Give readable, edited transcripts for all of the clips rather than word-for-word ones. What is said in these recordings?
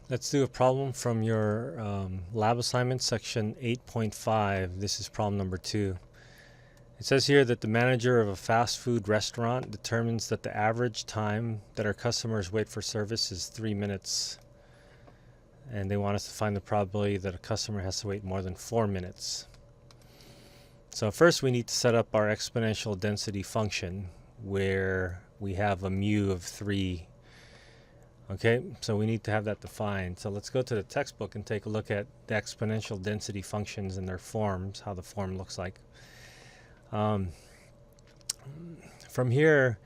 Let's do a problem from your lab assignment, section 8.5. This is problem number 2. It says here that the manager of a fast food restaurant determines that the average time that our customers wait for service is 3 minutes. And they want us to find the probability that a customer has to wait more than 4 minutes. So first we need to set up our exponential density function where we have a mu of 3. Okay, so we need to have that defined. So let's go to the textbook and take a look at the exponential density functions and their forms, how the form looks like. From here,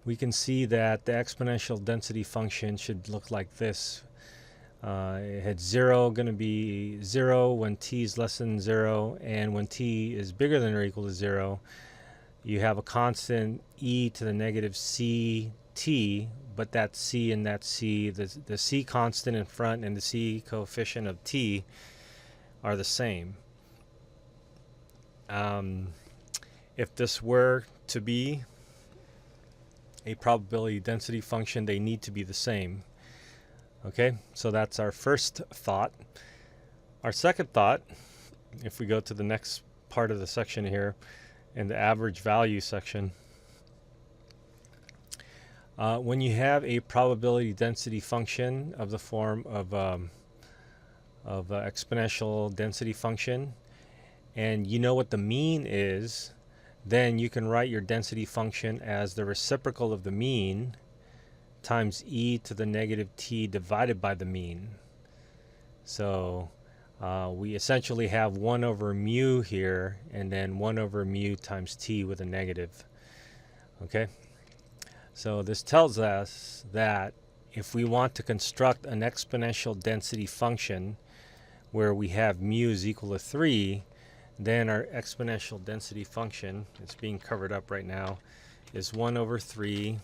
we can see that the exponential density function should look like this. It had 0 going to be 0 when t is less than 0, and when t is bigger than or equal to 0, you have a constant e to the negative ct, but that c and that c, the c constant in front and the c coefficient of t are the same. If this were to be a probability density function, they need to be the same. Okay, so that's our first thought. Our second thought, if we go to the next part of the section here, in the average value section, when you have a probability density function of the form of exponential density function, and you know what the mean is, then you can write your density function as the reciprocal of the mean times e to the negative t divided by the mean. So we essentially have 1 over mu here, and then 1 over mu times t with a negative. Okay, so this tells us that if we want to construct an exponential density function where we have mu is equal to 3, then our exponential density function, it's being covered up right now, is 1 over 3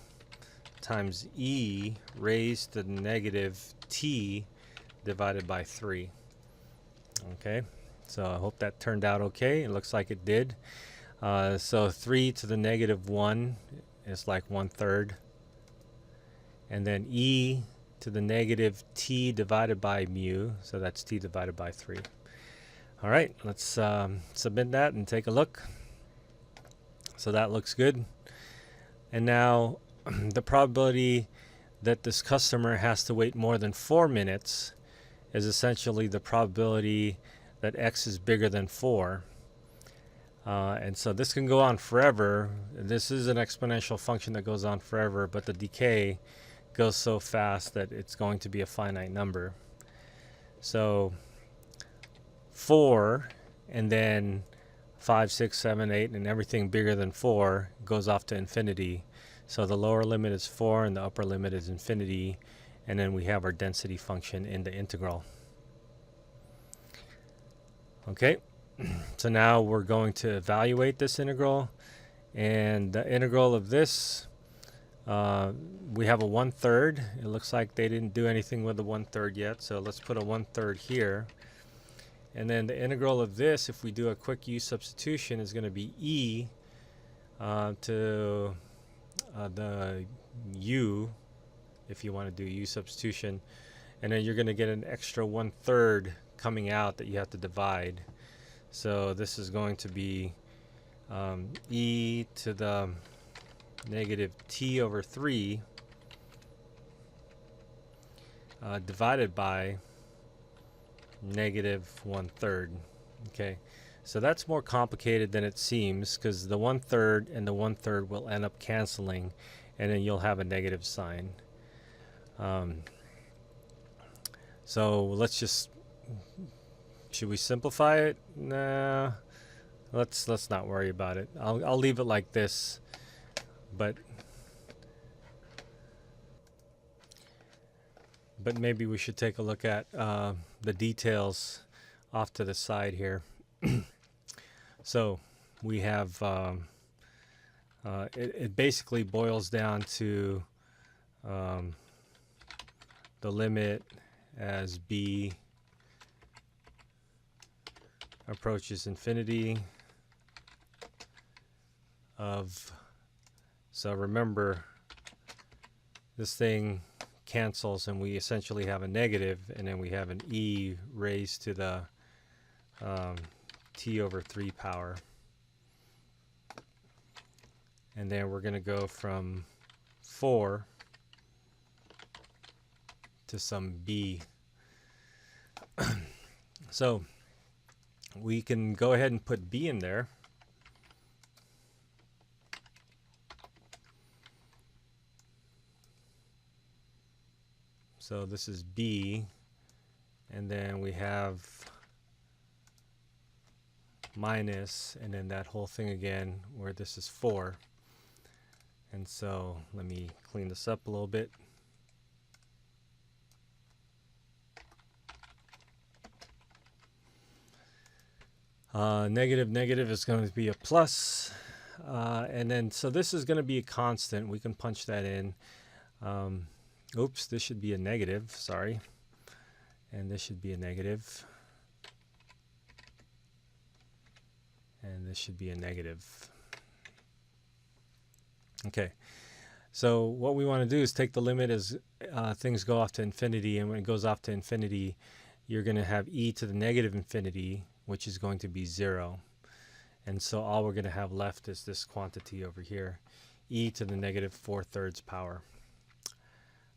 times e raised to the negative t divided by 3. Okay, so I hope that turned out okay. It looks like it did. So 3 to the negative 1 is like 1/3. And then e to the negative t divided by mu, so that's t divided by 3. All right, let's submit that and take a look. So that looks good. And now the probability that this customer has to wait more than 4 minutes is essentially the probability that x is bigger than 4. And so this can go on forever. This is an exponential function that goes on forever, but the decay goes so fast that it's going to be a finite number. So 4, and then 5, 6, 7, 8, and everything bigger than 4 goes off to infinity. So the lower limit is 4 and the upper limit is infinity, and then we have our density function in the integral. Okay, so now we're going to evaluate this integral, and the integral of this, we have a 1/3. It looks like they didn't do anything with the 1/3 yet, so let's put a 1/3 here. And then the integral of this, if we do a quick u substitution, is going to be e to the u, if you want to do u substitution, and then you're going to get an extra 1/3 coming out that you have to divide. So this is going to be e to the negative t over 3 divided by negative 1/3. Okay, so that's more complicated than it seems, because the 1/3 and the 1/3 will end up canceling, and then you'll have a negative sign. So let's just, should we simplify it? Nah, let's not worry about it. I'll leave it like this, but maybe we should take a look at the details off to the side here. So we have it basically boils down to the limit as b approaches infinity of, so remember, this thing cancels, and we essentially have a negative, and then we have an e raised to the t over 3 power. And then we're going to go from 4 to some b. So we can go ahead and put b in there. So this is b, and then we have minus, and then that whole thing again where this is 4. And so let me clean this up a little bit. Negative, negative is going to be a plus. And then, so this is going to be a constant. We can punch that in. Oops, this should be a negative, sorry. And this should be a negative. And this should be a negative. Okay, so what we want to do is take the limit as things go off to infinity, and when it goes off to infinity, you're going to have e to the negative infinity, which is going to be 0. And so all we're going to have left is this quantity over here, e to the negative 4/3 power.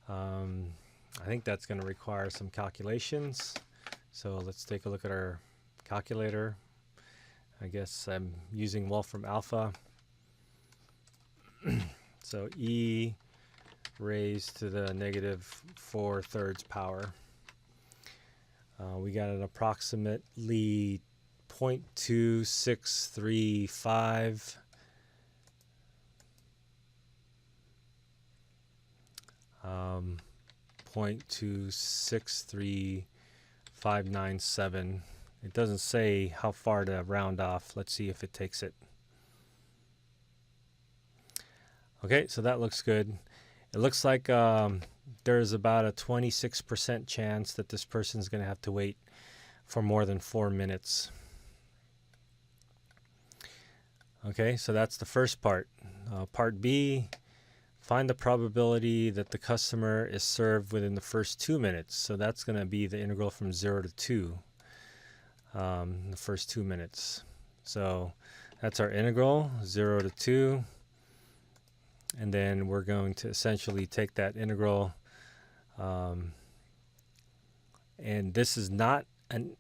I think that's going to require some calculations. So let's take a look at our calculator. I guess I'm using Wolfram Alpha. So e raised to the negative 4/3 power. We got an approximately 0.2635 0.263597. It doesn't say how far to round off. Let's see if it takes it. Okay, so that looks good. It looks like there's about a 26% chance that this person is going to have to wait for more than 4 minutes. Okay, so that's the first part. Part B, find the probability that the customer is served within the first 2 minutes. So that's going to be the integral from 0 to 2, the first 2 minutes. So that's our integral, 0 to 2. And then we're going to essentially take that integral, and this is not an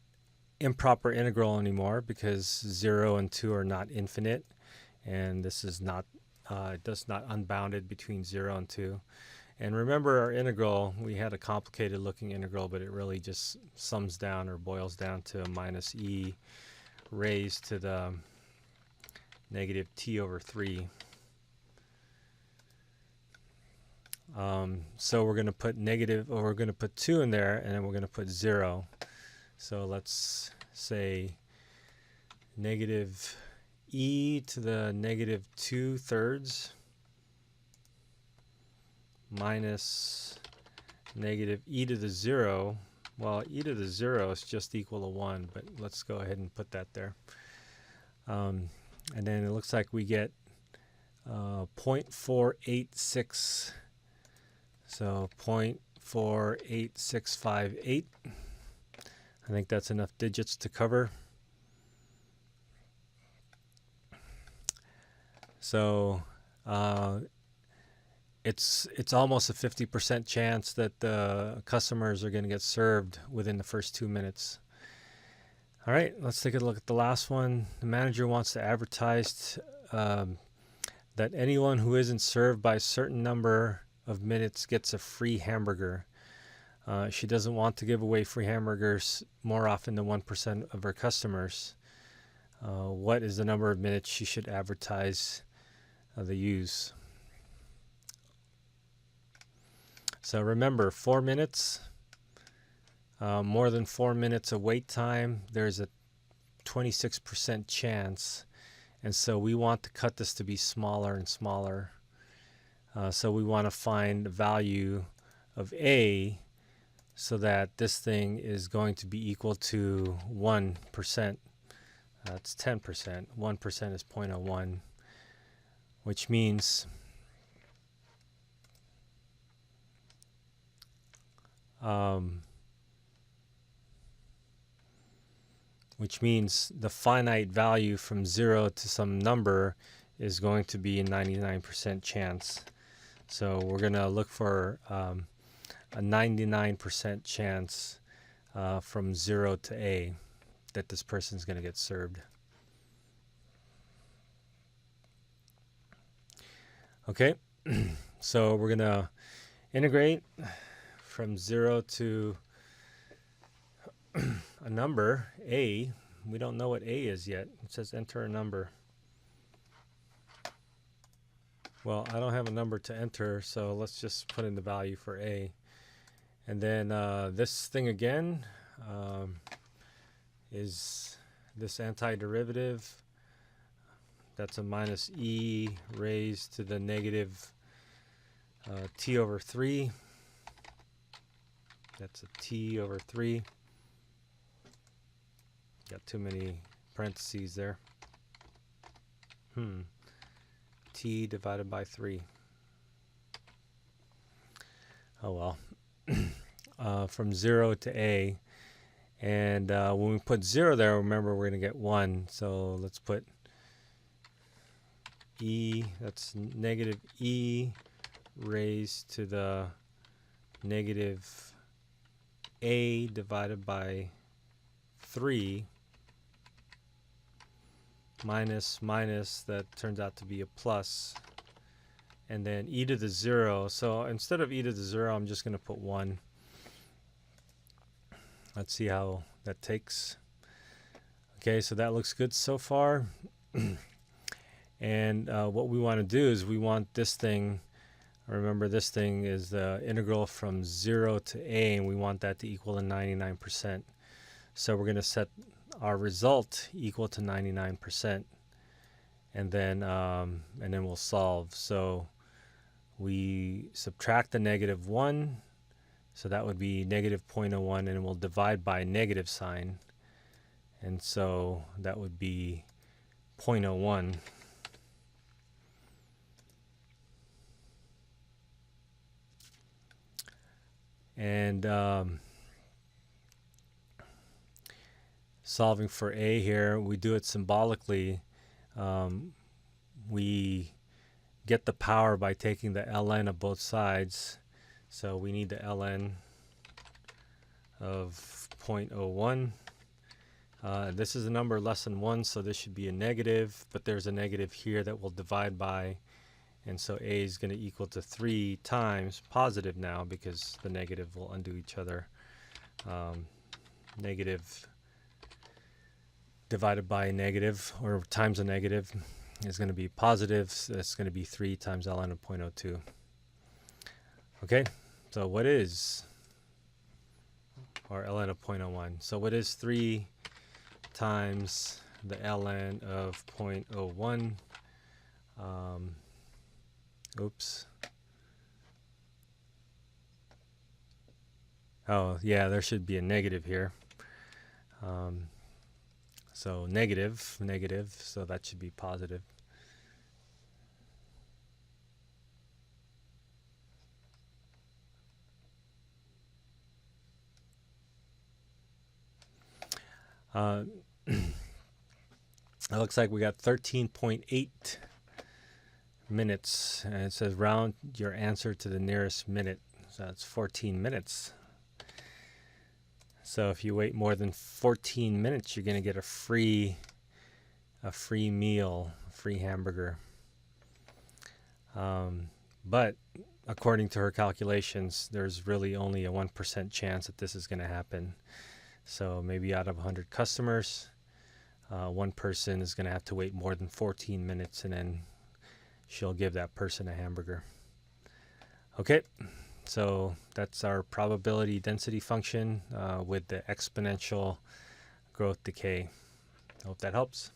improper integral anymore because 0 and 2 are not infinite, and this is not, it does not unbounded between 0 and 2. And remember our integral, we had a complicated looking integral, but it really just sums down or boils down to minus e raised to the negative t over 3. So we're going to put negative, or we're going to put 2 in there, and then we're going to put 0. So let's say negative e to the negative 2/3 minus negative e to the 0. Well, e to the 0 is just equal to 1, but let's go ahead and put that there. And then it looks like we get 0.486. So 0.48658. I think that's enough digits to cover. So it's almost a 50% chance that the customers are going to get served within the first 2 minutes. All right, let's take a look at the last one. The manager wants to advertise that anyone who isn't served by a certain number of minutes gets a free hamburger. She doesn't want to give away free hamburgers more often than 1% of her customers. What is the number of minutes she should advertise the use? So remember, 4 minutes, more than 4 minutes of wait time, there's a 26% chance. And so we want to cut this to be smaller and smaller. So we want to find the value of A so that this thing is going to be equal to 1%. That's 10%. 1% is 0.01, which means which means the finite value from 0 to some number is going to be a 99% chance. So we're going to look for a 99% chance from 0 to A that this person is going to get served. Okay, so we're going to integrate from 0 to a number, A. We don't know what A is yet. It says enter a number. Well, I don't have a number to enter, so let's just put in the value for A. And then this thing again is this antiderivative. That's a minus e raised to the negative t over 3. That's a t over 3. Got too many parentheses there. T divided by 3. Oh well. From 0 to A. And when we put 0 there, remember we're going to get 1. So let's put e, that's negative e raised to the negative a divided by 3 minus minus, that turns out to be a plus, and then e to the 0. So instead of e to the 0, I'm just going to put 1. Let's see how that takes. Okay, so that looks good so far. And what we want to do is we want this thing, remember this thing is the integral from 0 to A, and we want that to equal to 99%. So we're going to set our result equal to 99%, and then we'll solve. So we subtract the negative 1, so that would be negative 0.01, and we'll divide by negative sign, and so that would be 0.01. And solving for A here, we do it symbolically. We get the power by taking the ln of both sides. So we need the ln of 0.01. This is a number less than 1, so this should be a negative, but there's a negative here that we'll divide by. And so A is going to equal to 3 times positive now, because the negative will undo each other. Negative divided by a negative, or times a negative, is going to be positive. So that's going to be 3 times ln of 0.02. Okay, so what is, or ln of 0.01. So what is 3 times the ln of 0.01? Oops. Oh, yeah, there should be a negative here. So negative, so that should be positive. It looks like we got 13.8 minutes, and it says round your answer to the nearest minute. So that's 14 minutes. So if you wait more than 14 minutes, you're going to get a free meal, a free hamburger. But according to her calculations, there's really only a 1% chance that this is going to happen. So maybe out of 100 customers, one person is going to have to wait more than 14 minutes, and then she'll give that person a hamburger. Okay, so that's our probability density function with the exponential growth decay. I hope that helps.